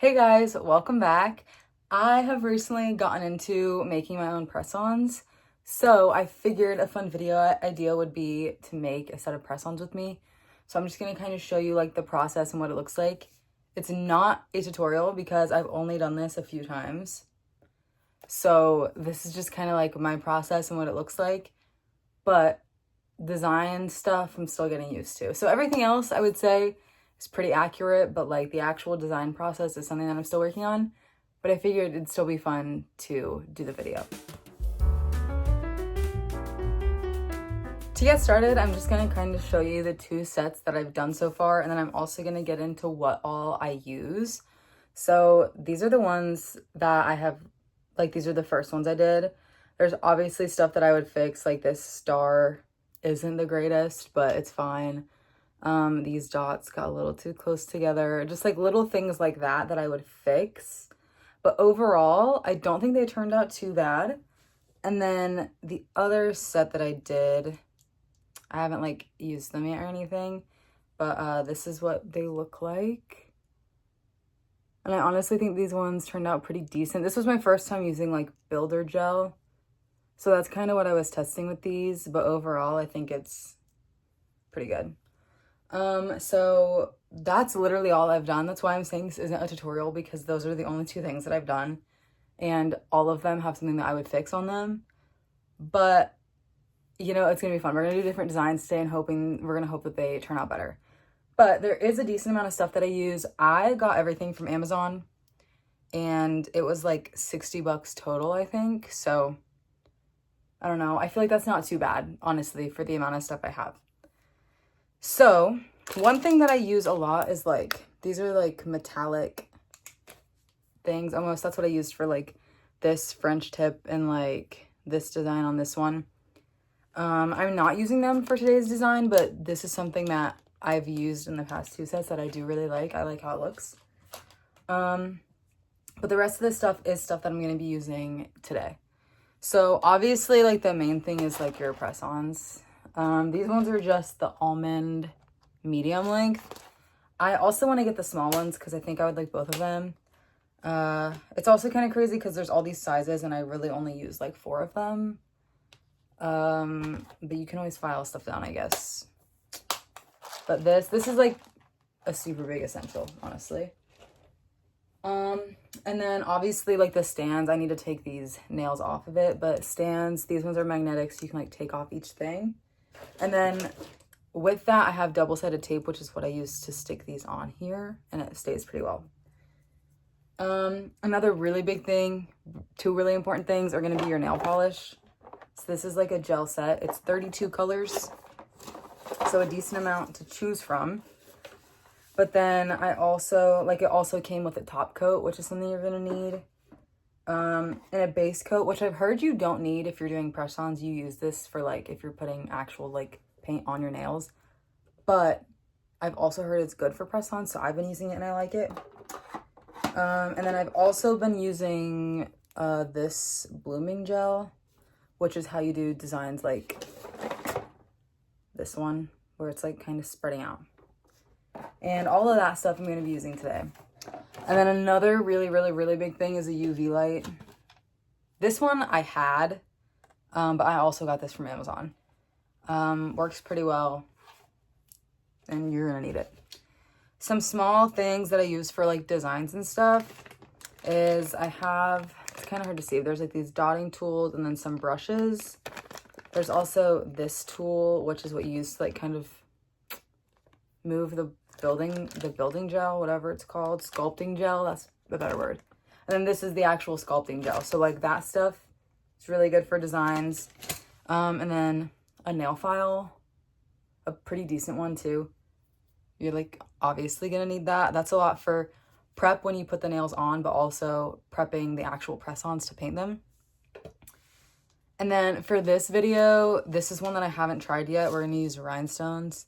Hey guys, welcome back. I have recently gotten into making my own press-ons, so I figured a fun video idea would be to make a set of press-ons with me. So I'm just gonna kind of show you like the process and what it looks like. It's not a tutorial because I've only done this a few times. So this is just kind of like my process and what it looks like, but design stuff I'm still getting used to. So everything else I would say is pretty accurate, but like the actual design process is something that I'm still working on. But I figured it'd still be fun to do the video. To get started, I'm just gonna kind of show you the two sets that I've done so far, and then I'm also gonna get into what all I use. So these are the ones that I have, like these are the first ones I did. There's obviously stuff that I would fix, like this star isn't the greatest, but it's fine. These dots got a little too close together. Just like little things like that I would fix. But overall, I don't think they turned out too bad. And then the other set that I did, I haven't like used them yet or anything, but this is what they look like. And I honestly think these ones turned out pretty decent. This was my first time using like builder gel. So that's kind of what I was testing with these, but overall I think it's pretty good. So that's literally all I've done. That's why I'm saying this isn't a tutorial, because those are the only two things that I've done, and all of them have something that I would fix on them. But you know, it's gonna be fun. We're gonna do different designs today and we're gonna hope that they turn out better. But there is a decent amount of stuff that I use. I got everything from Amazon and it was like 60 bucks total, I think. So I don't know. I feel like that's not too bad, honestly, for the amount of stuff I have. So one thing that I use a lot is like, these are like metallic things almost. That's what I used for like this French tip and like this design on this one. I'm not using them for today's design, but this is something that I've used in the past two sets that I do really like. I like how it looks. But the rest of this stuff is stuff that I'm going to be using today. So obviously like the main thing is like your press-ons. These ones are just the almond medium length. I also want to get the small ones because I think I would like both of them. It's also kind of crazy because there's all these sizes and I really only use like 4 of them. But you can always file stuff down, I guess. But this is like a super big essential, honestly. And then obviously like the stands, I need to take these nails off of it, but stands, these ones are magnetic, so you can like take off each thing. And then with that, I have double-sided tape, which is what I use to stick these on here, and it stays pretty well. Another really big thing, 2 really important things are going to be your nail polish. So this is like a gel set. It's 32 colors, so a decent amount to choose from. But then I also, like, it also came with a top coat, which is something you're going to need. And a base coat, which I've heard you don't need if you're doing press-ons. You use this for, like, if you're putting actual, like, paint on your nails. But I've also heard it's good for press-ons, so I've been using it and I like it. And then I've also been using this blooming gel, which is how you do designs like this one, where it's, like, kind of spreading out. And all of that stuff I'm going to be using today. And then another really, really, really big thing is a UV light. This one I had, but I also got this from Amazon. Works pretty well, and you're going to need it. Some small things that I use for like designs and stuff is I have, it's kind of hard to see, there's like these dotting tools and then some brushes. There's also this tool, which is what you use to like kind of move the building gel, whatever it's called, sculpting gel, that's the better word. And then this is the actual sculpting gel. So like that stuff is really good for designs. And then a nail file, a pretty decent one too. You're like obviously gonna need that. That's a lot for prep when you put the nails on, but also prepping the actual press-ons to paint them. And then for this video, this is one that I haven't tried yet. We're gonna use rhinestones.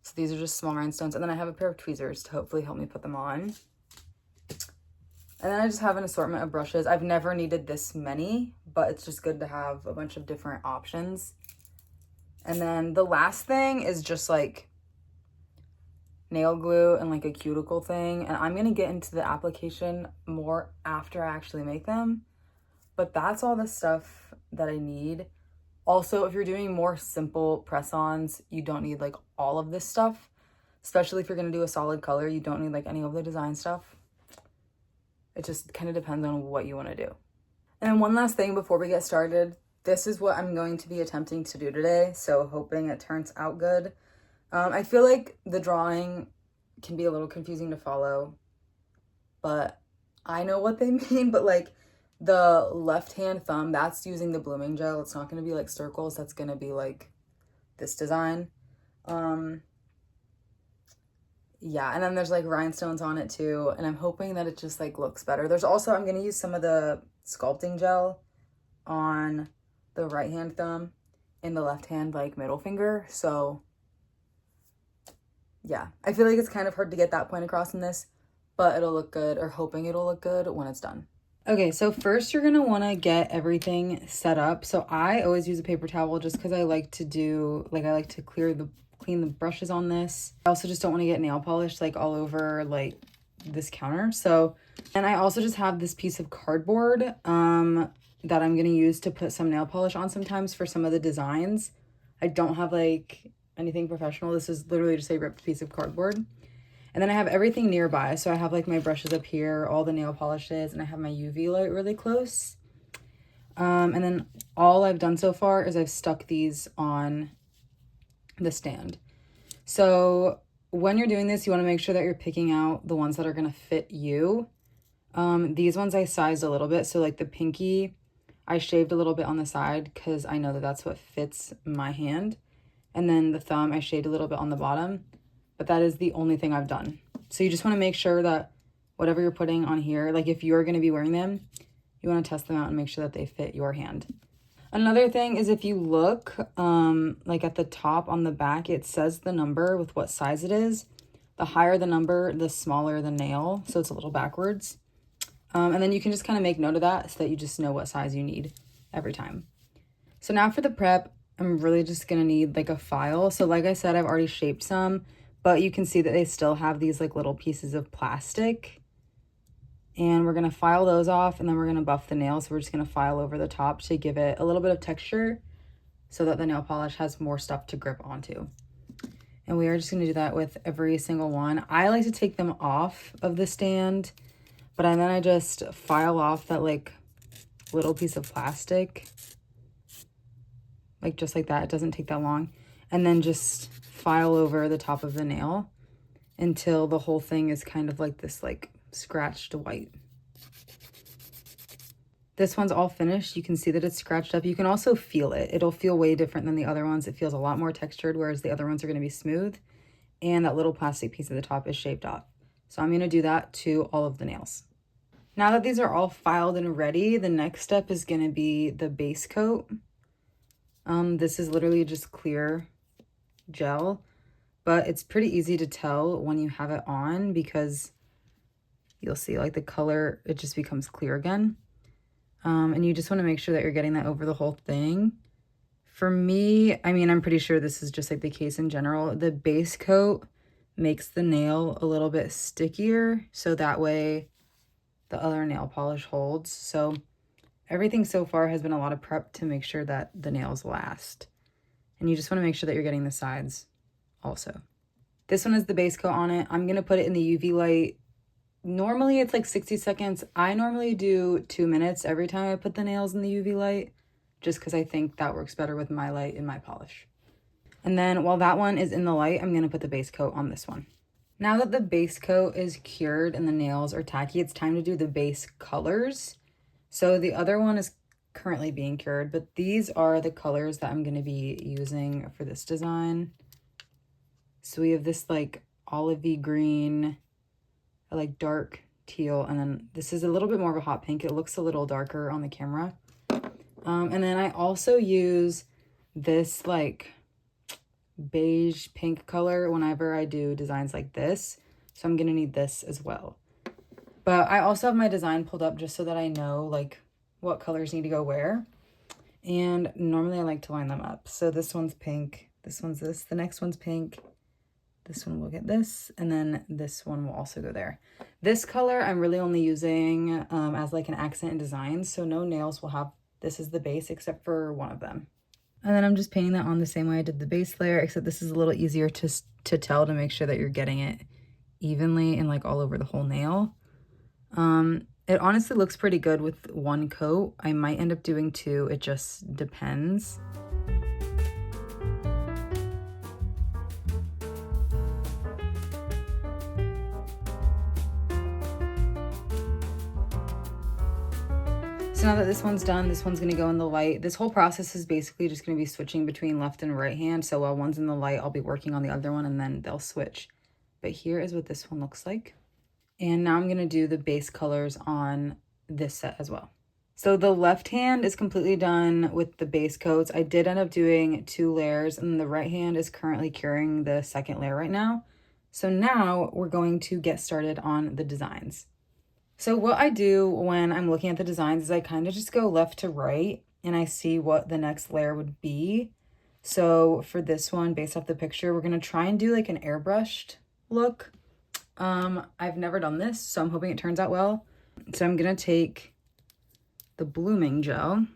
So these are just small rhinestones. And then I have a pair of tweezers to hopefully help me put them on. And then I just have an assortment of brushes. I've never needed this many, but it's just good to have a bunch of different options. And then the last thing is just like nail glue and like a cuticle thing. And I'm gonna get into the application more after I actually make them. But that's all the stuff that I need. Also, if you're doing more simple press-ons, you don't need like all of this stuff. Especially if you're gonna do a solid color, you don't need like any of the design stuff. It just kind of depends on what you wanna do. And then one last thing before we get started, this is what I'm going to be attempting to do today. So hoping it turns out good. I feel like the drawing can be a little confusing to follow, but I know what they mean. But like the left hand thumb, that's using the blooming gel. It's not going to be like circles. That's going to be like this design. Yeah, and then there's like rhinestones on it too. And I'm hoping that it just like looks better. There's also, I'm going to use some of the sculpting gel on the right hand thumb and the left hand like middle finger. So yeah, I feel like it's kind of hard to get that point across in this, but it'll look good, or hoping it'll look good when it's done. Okay, so first you're gonna wanna get everything set up. So I always use a paper towel just because I like to do, like I like to clean the brushes on this. I also just don't want to get nail polish like all over like this counter. So, and I also just have this piece of cardboard that I'm gonna use to put some nail polish on sometimes for some of the designs. I don't have like anything professional. This is literally just a ripped piece of cardboard. And then I have everything nearby. So I have like my brushes up here, all the nail polishes, and I have my UV light really close. And then all I've done so far is I've stuck these on the stand. So when you're doing this, you want to make sure that you're picking out the ones that are going to fit you. These ones I sized a little bit. So like the pinky, I shaved a little bit on the side because I know that that's what fits my hand. And then the thumb, I shaved a little bit on the bottom, but that is the only thing I've done. So you just want to make sure that whatever you're putting on here, like if you're going to be wearing them, you want to test them out and make sure that they fit your hand. Another thing is if you look like at the top on the back, it says the number with what size it is. The higher the number, the smaller the nail. So it's a little backwards. And then you can just kind of make note of that so that you just know what size you need every time. So now for the prep, I'm really just going to need like a file. So like I said, I've already shaped some, but you can see that they still have these like little pieces of plastic. And we're going to file those off, and then we're going to buff the nail. So we're just going to file over the top to give it a little bit of texture so that the nail polish has more stuff to grip onto. And we are just going to do that with every single one. I like to take them off of the stand, but then I just file off that like little piece of plastic. Like just like that. It doesn't take that long. And then just file over the top of the nail until the whole thing is kind of like this like scratched white. This one's all finished. You can see that it's scratched up. You can also feel it. It'll feel way different than the other ones. It feels a lot more textured, whereas the other ones are going to be smooth. And that little plastic piece at the top is shaved off. So I'm going to do that to all of the nails. Now that these are all filed and ready, the next step is going to be the base coat. This is literally just clear gel, but it's pretty easy to tell when you have it on because you'll see like the color, it just becomes clear again. And you just want to make sure that you're getting that over the whole thing. For me, I mean, I'm pretty sure this is just like the case in general. The base coat makes the nail a little bit stickier, so that way the other nail polish holds. So everything so far has been a lot of prep to make sure that the nails last. And you just want to make sure that you're getting the sides also. This one is the base coat on it. I'm going to put it in the UV light. Normally it's like 60 seconds. I normally do 2 minutes every time I put the nails in the UV light, just because I think that works better with my light and my polish. And then while that one is in the light, I'm going to put the base coat on this one. Now that the base coat is cured and the nails are tacky, it's time to do the base colors. So the other one is currently being cured, but these are the colors that I'm going to be using for this design. So we have this like olivey green, like dark teal, and then this is a little bit more of a hot pink. It looks a little darker on the camera. And then I also use this like beige pink color whenever I do designs like this. So I'm going to need this as well. But I also have my design pulled up just so that I know like what colors need to go where. And normally I like to line them up. So this one's pink, this one's this, the next one's pink, This one will get this, and then this one will also go there. This color I'm really only using as like an accent in design, so no nails will have this as the base except for one of them. And then I'm just painting that on the same way I did the base layer, except this is a little easier to tell to make sure that you're getting it evenly and like all over the whole nail. It honestly looks pretty good with one coat. I might end up doing two, it just depends. So now that this one's done, this one's gonna go in the light. This whole process is basically just gonna be switching between left and right hand. So while one's in the light, I'll be working on the other one and then they'll switch. But here is what this one looks like. And now I'm gonna do the base colors on this set as well. So the left hand is completely done with the base coats. I did end up doing 2 layers, and the right hand is currently curing the second layer right now. So now we're going to get started on the designs. So what I do when I'm looking at the designs is I kind of just go left to right and I see what the next layer would be. So for this one, based off the picture, we're going to try and do like an airbrushed look. I've never done this, so I'm hoping it turns out well. So I'm going to take the blooming gel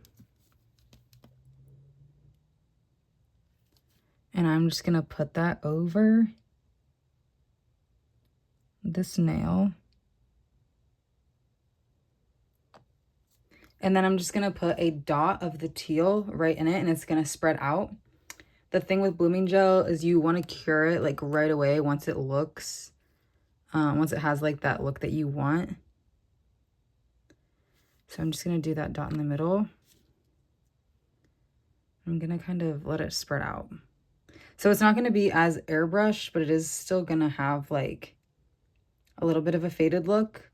and I'm just going to put that over this nail. And then I'm just going to put a dot of the teal right in it, and it's going to spread out. The thing with blooming gel is you want to cure it like right away once it looks, once it has like that look that you want. So I'm just going to do that dot in the middle. I'm going to kind of let it spread out. So it's not going to be as airbrushed, but it is still going to have like a little bit of a faded look.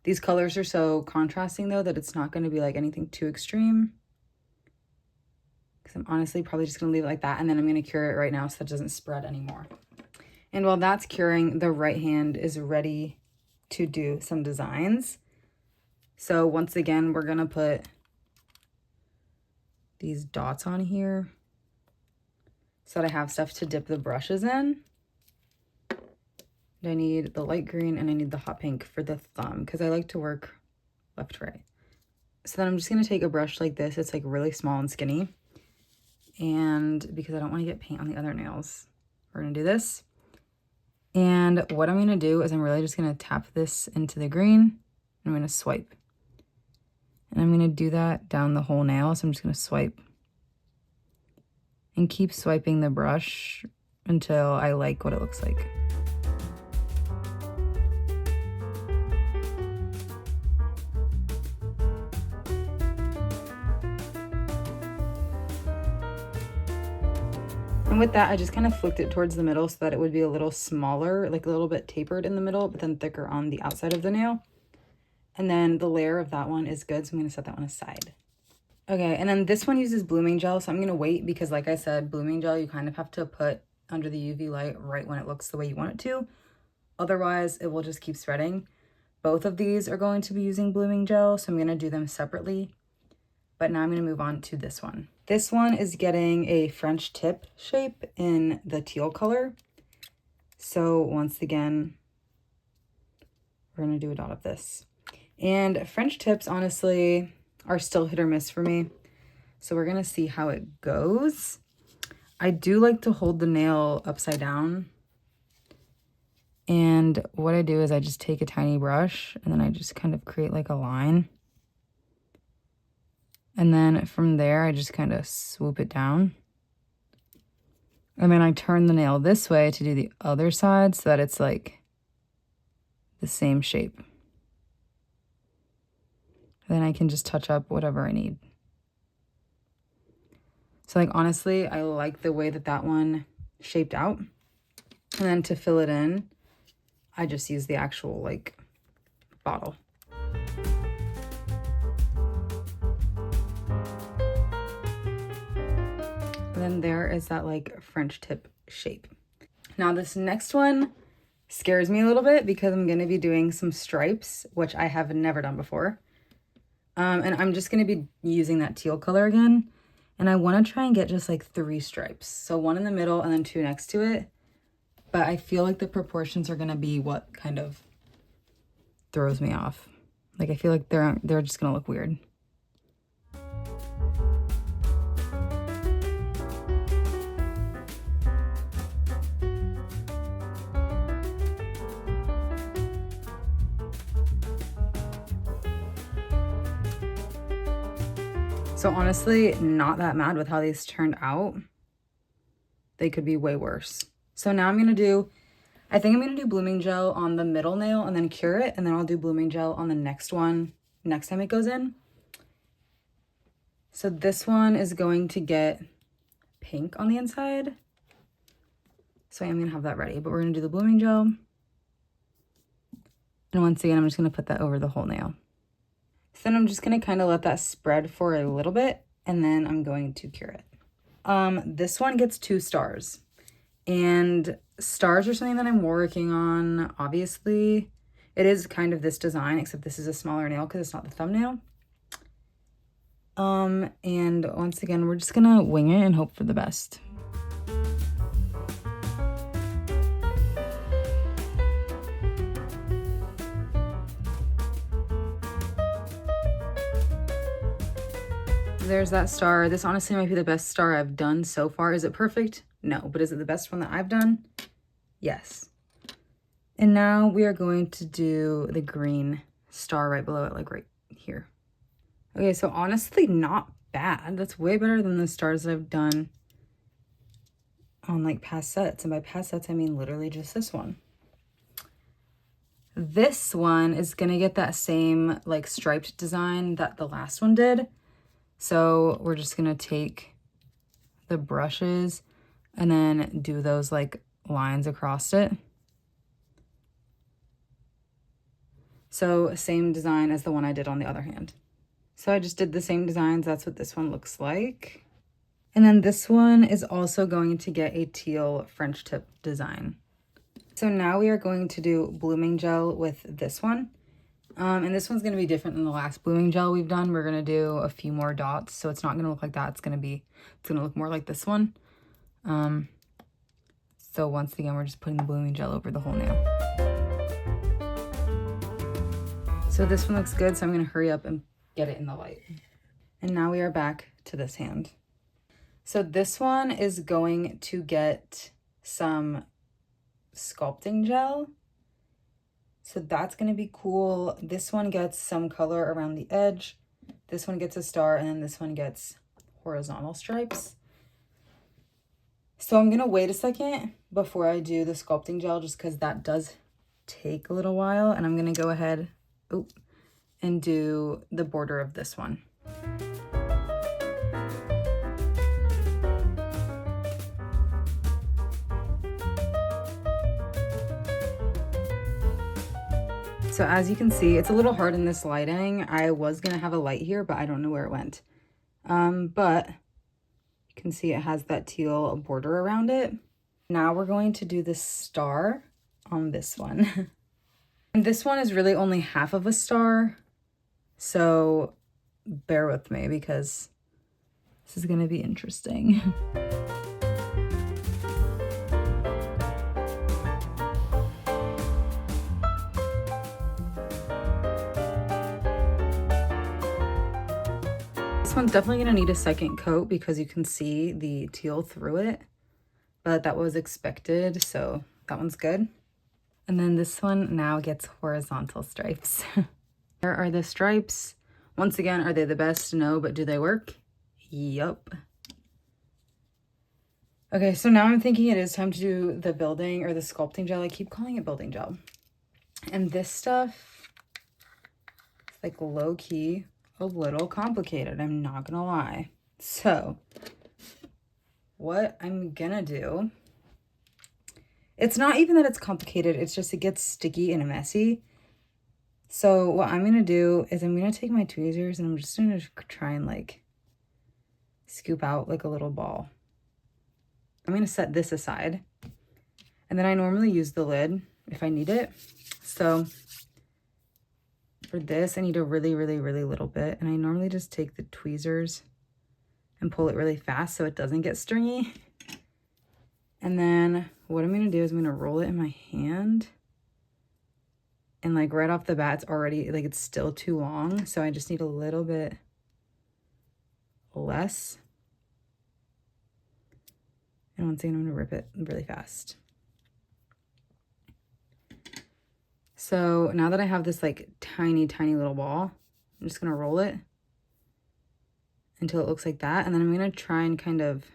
These colors are so contrasting though that it's not going to be like anything too extreme. Because I'm honestly probably just going to leave it like that, and then I'm going to cure it right now so that it doesn't spread anymore. And while that's curing, the right hand is ready to do some designs. So once again, we're going to put these dots on here so that I have stuff to dip the brushes in. I need the light green and I need the hot pink for the thumb because I like to work left to right. So then I'm just going to take a brush like this. It's like really small and skinny. And because I don't want to get paint on the other nails, we're going to do this. And what I'm going to do is I'm really just going to tap this into the green. I'm going to swipe. And I'm going to do that down the whole nail. So I'm just going to swipe and keep swiping the brush until I like what it looks like. And with that, I just kind of flicked it towards the middle so that it would be a little smaller, like a little bit tapered in the middle, but then thicker on the outside of the nail. And then the layer of that one is good, so I'm going to set that one aside. Okay, and then this one uses blooming gel, so I'm going to wait because like I said, blooming gel you kind of have to put under the UV light right when it looks the way you want it to. Otherwise, it will just keep spreading. Both of these are going to be using blooming gel, so I'm going to do them separately. But now I'm going to move on to this one. This one is getting a French tip shape in the teal color. So once again, we're going to do a dot of this. And French tips, honestly, are still hit or miss for me. So we're going to see how it goes. I do like to hold the nail upside down. And what I do is I just take a tiny brush and then I just kind of create like a line. And then from there, I just kind of swoop it down. And then I turn the nail this way to do the other side so that it's like the same shape. Then I can just touch up whatever I need. So like honestly, I like the way that that one shaped out. And then to fill it in, I just use the actual like bottle. And then there is that like French tip shape. Now this next one scares me a little bit because I'm going to be doing some stripes, which I have never done before. And I'm just going to be using that teal color again. And I want to try and get just like 3 stripes. So 1 in the middle and then 2 next to it. but I feel like the proportions are gonna be what kind of throws me off. Like I feel like they're just gonna look weird. So honestly, not that mad with how these turned out. They could be way worse. So now I'm gonna do, I think I'm gonna do blooming gel on the middle nail and then cure it, and then I'll do blooming gel on the next one next time it goes in. So this one is going to get pink on the inside. So I am gonna have that ready, but we're gonna do the blooming gel. And once again, I'm just gonna put that over the whole nail. So then I'm just gonna kind of let that spread for a little bit, and then I'm going to cure it. This one gets 2 stars, and stars are something that I'm working on. Obviously, it is kind of this design, except this is a smaller nail because it's not the thumbnail. And once again, we're just gonna wing it and hope for the best. There's that star. This honestly might be the best star I've done so far. Is it perfect? No, but is it the best one that I've done? Yes. And now we are going to do the green star right below it, like right here. Okay, so honestly, not bad. That's way better than the stars that I've done on like past sets. And by past sets, I mean literally just this one. This one is gonna get that same like striped design that the last one did. So we're just gonna take the brushes and then do those like lines across it. So same design as the one I did on the other hand. So I just did the same designs. That's what this one looks like. And then this one is also going to get a teal French tip design. So now we are going to do blooming gel with this one. And this one's going to be different than the last blooming gel we've done. We're going to do a few more dots. So it's not going to look like that. It's going to look more like this one. So once again, we're just putting the blooming gel over the whole nail. So this one looks good. So I'm going to hurry up and get it in the light. And now we are back to this hand. So this one is going to get some sculpting gel. So that's going to be cool. This one gets some color around the edge. This one gets a star, and then this one gets horizontal stripes. So I'm going to wait a second before I do the sculpting gel, just because that does take a little while. And I'm going to go ahead and do the border of this one. So as you can see, it's a little hard in this lighting. I was gonna have a light here, but I don't know where it went. But you can see it has that teal border around it. Now we're going to do the star on this one. And this one is really only half of a star. So bear with me because this is gonna be interesting. This one's definitely gonna need a second coat because you can see the teal through it, but that was expected, so that one's good. And then this one now gets horizontal stripes. There are the stripes. Once again, are they the best? No, but do they work? Yup. Okay, so now I'm thinking it is time to do the building or the sculpting gel. I keep calling it building gel. And this stuff is like low-key a little complicated, I'm not gonna lie. So what I'm gonna do, it's not even that it's complicated, it's just it gets sticky and messy. So what I'm gonna do is I'm gonna take my tweezers and I'm just gonna try and like scoop out like a little ball. I'm gonna set this aside, and then I normally use the lid if I need it. So for this, I need a really, really, really little bit. And I normally just take the tweezers and pull it really fast so it doesn't get stringy. And then what I'm gonna do is I'm gonna roll it in my hand. And like right off the bat, it's already, like it's still too long. So I just need a little bit less. And once again, I'm gonna rip it really fast. So now that I have this like tiny, tiny little ball, I'm just gonna roll it until it looks like that. And then I'm gonna try and kind of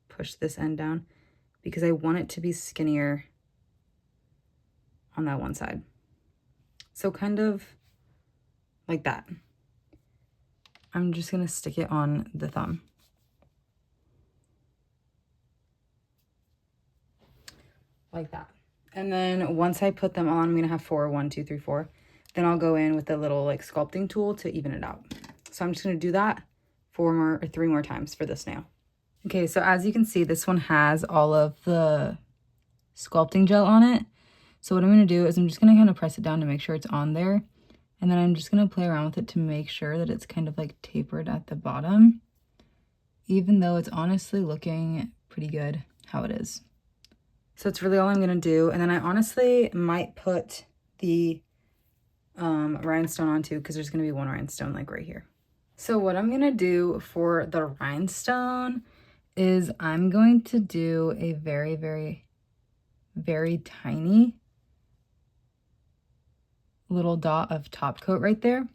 push this end down because I want it to be skinnier on that one side. So kind of like that. I'm just gonna stick it on the thumb. Like that. And then once I put them on, I'm gonna have 4, 1, 2, 3, 4. Then I'll go in with the little like sculpting tool to even it out. So I'm just gonna do that 3 more times for this nail. Okay, so as you can see, this one has all of the sculpting gel on it. So what I'm gonna do is I'm just gonna kind of press it down to make sure it's on there. And then I'm just gonna play around with it to make sure that it's kind of like tapered at the bottom, even though it's honestly looking pretty good how it is. So it's really all I'm gonna do. And then I honestly might put the rhinestone on too, because there's gonna be one rhinestone like right here. So what I'm gonna do for the rhinestone is I'm going to do a very, very, very tiny little dot of top coat right there.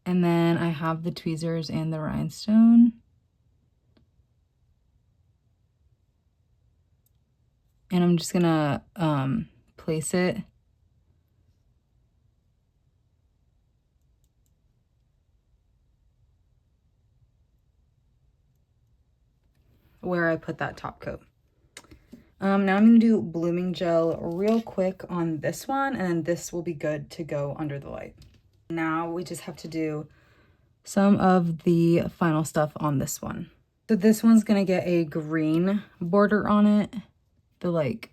And then I have the tweezers and the rhinestone. And I'm just gonna place it where I put that top coat. Now I'm gonna do blooming gel real quick on this one, and this will be good to go under the light. Now we just have to do some of the final stuff on this one. So this one's gonna get a green border on it, the like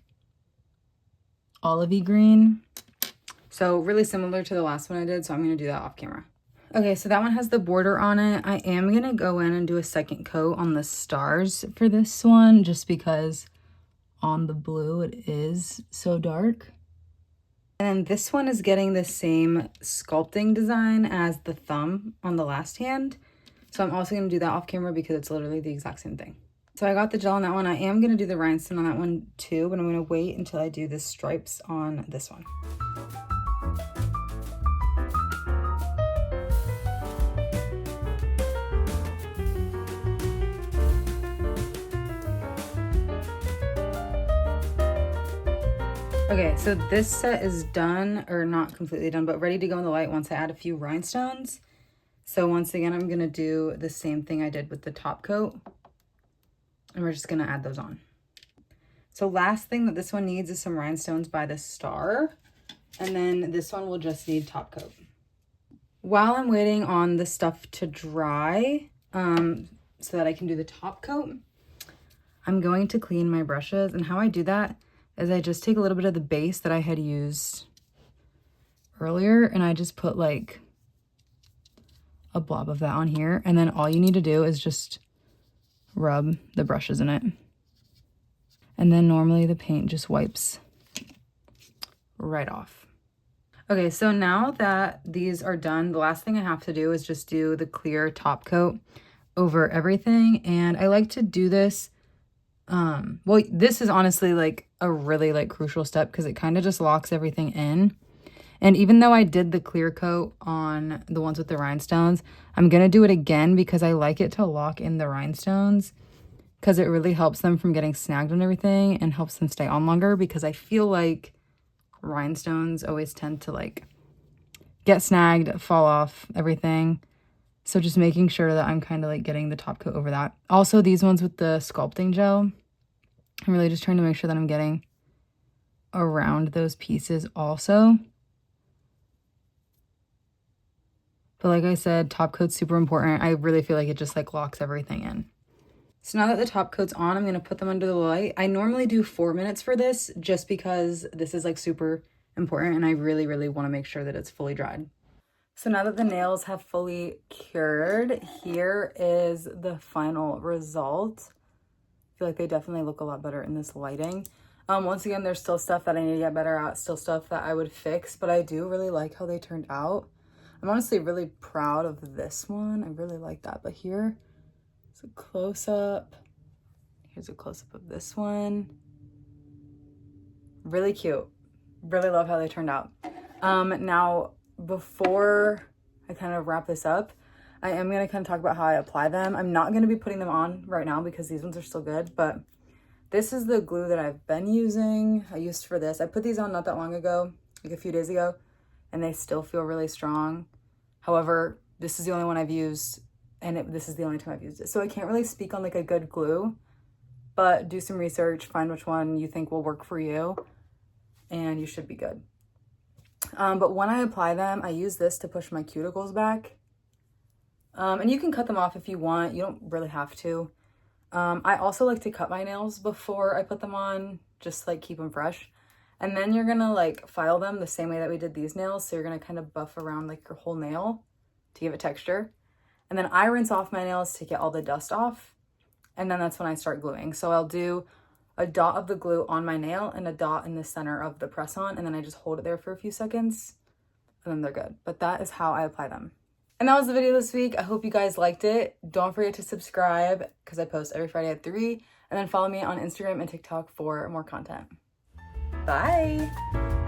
olivey green. So really similar to the last one I did, so I'm gonna do that off camera. Okay, so that one has the border on it. I am gonna go in and do a second coat on the stars for this one, just because on the blue it is so dark. And this one is getting the same sculpting design as the thumb on the last hand. So I'm also gonna do that off camera because it's literally the exact same thing. So I got the gel on that one. I am gonna do the rhinestone on that one too, but I'm gonna wait until I do the stripes on this one. Okay, so this set is done, or not completely done, but ready to go in the light once I add a few rhinestones. So once again, I'm gonna do the same thing I did with the top coat, and we're just gonna add those on. So last thing that this one needs is some rhinestones by the star, and then this one will just need top coat. While I'm waiting on the stuff to dry, so that I can do the top coat, I'm going to clean my brushes, and how I do that is I just take a little bit of the base that I had used earlier, and I just put like a blob of that on here, and then all you need to do is just rub the brushes in it. And then normally the paint just wipes right off. Okay, so now that these are done, the last thing I have to do is just do the clear top coat over everything. And I like to do this, well, this is honestly like a really like crucial step because it kind of just locks everything in. And even though I did the clear coat on the ones with the rhinestones, I'm going to do it again because I like it to lock in the rhinestones because it really helps them from getting snagged on everything and helps them stay on longer, because I feel like rhinestones always tend to like get snagged, fall off, everything. So just making sure that I'm kind of like getting the top coat over that. Also, these ones with the sculpting gel, I'm really just trying to make sure that I'm getting around those pieces also. But like I said, top coat's super important. I really feel like it just like locks everything in. So now that the top coat's on, I'm going to put them under the light. I normally do 4 minutes for this just because this is like super important and I really, really want to make sure that it's fully dried. So now that the nails have fully cured, here is the final result. feel like they definitely look a lot better in this lighting. Once again, there's still stuff that I need to get better at, still stuff that I would fix, but I do really like how they turned out. I'm honestly really proud of this one. I really like that. But here, it's a close-up. Here's a close-up of this one. Really cute. Really love how they turned out. Now, before I kind of wrap this up, I am going to kind of talk about how I apply them. I'm not going to be putting them on right now because these ones are still good, but this is the glue that I've been using. I used for this. I put these on not that long ago, like a few days ago, and they still feel really strong. However, this is the only one I've used, and this is the only time I've used it. So I can't really speak on like a good glue, but do some research, find which one you think will work for you, and you should be good. But when I apply them, I use this to push my cuticles back. And you can cut them off if you want. You don't really have to. I also like to cut my nails before I put them on, just like keep them fresh. And then you're gonna like file them the same way that we did these nails. So you're gonna kind of buff around like your whole nail to give it texture. And then I rinse off my nails to get all the dust off. And then that's when I start gluing. So I'll do a dot of the glue on my nail and a dot in the center of the press on. And then I just hold it there for a few seconds and then they're good. But that is how I apply them. And that was the video this week. I hope you guys liked it. Don't forget to subscribe because I post every Friday at 3. And then follow me on Instagram and TikTok for more content. Bye.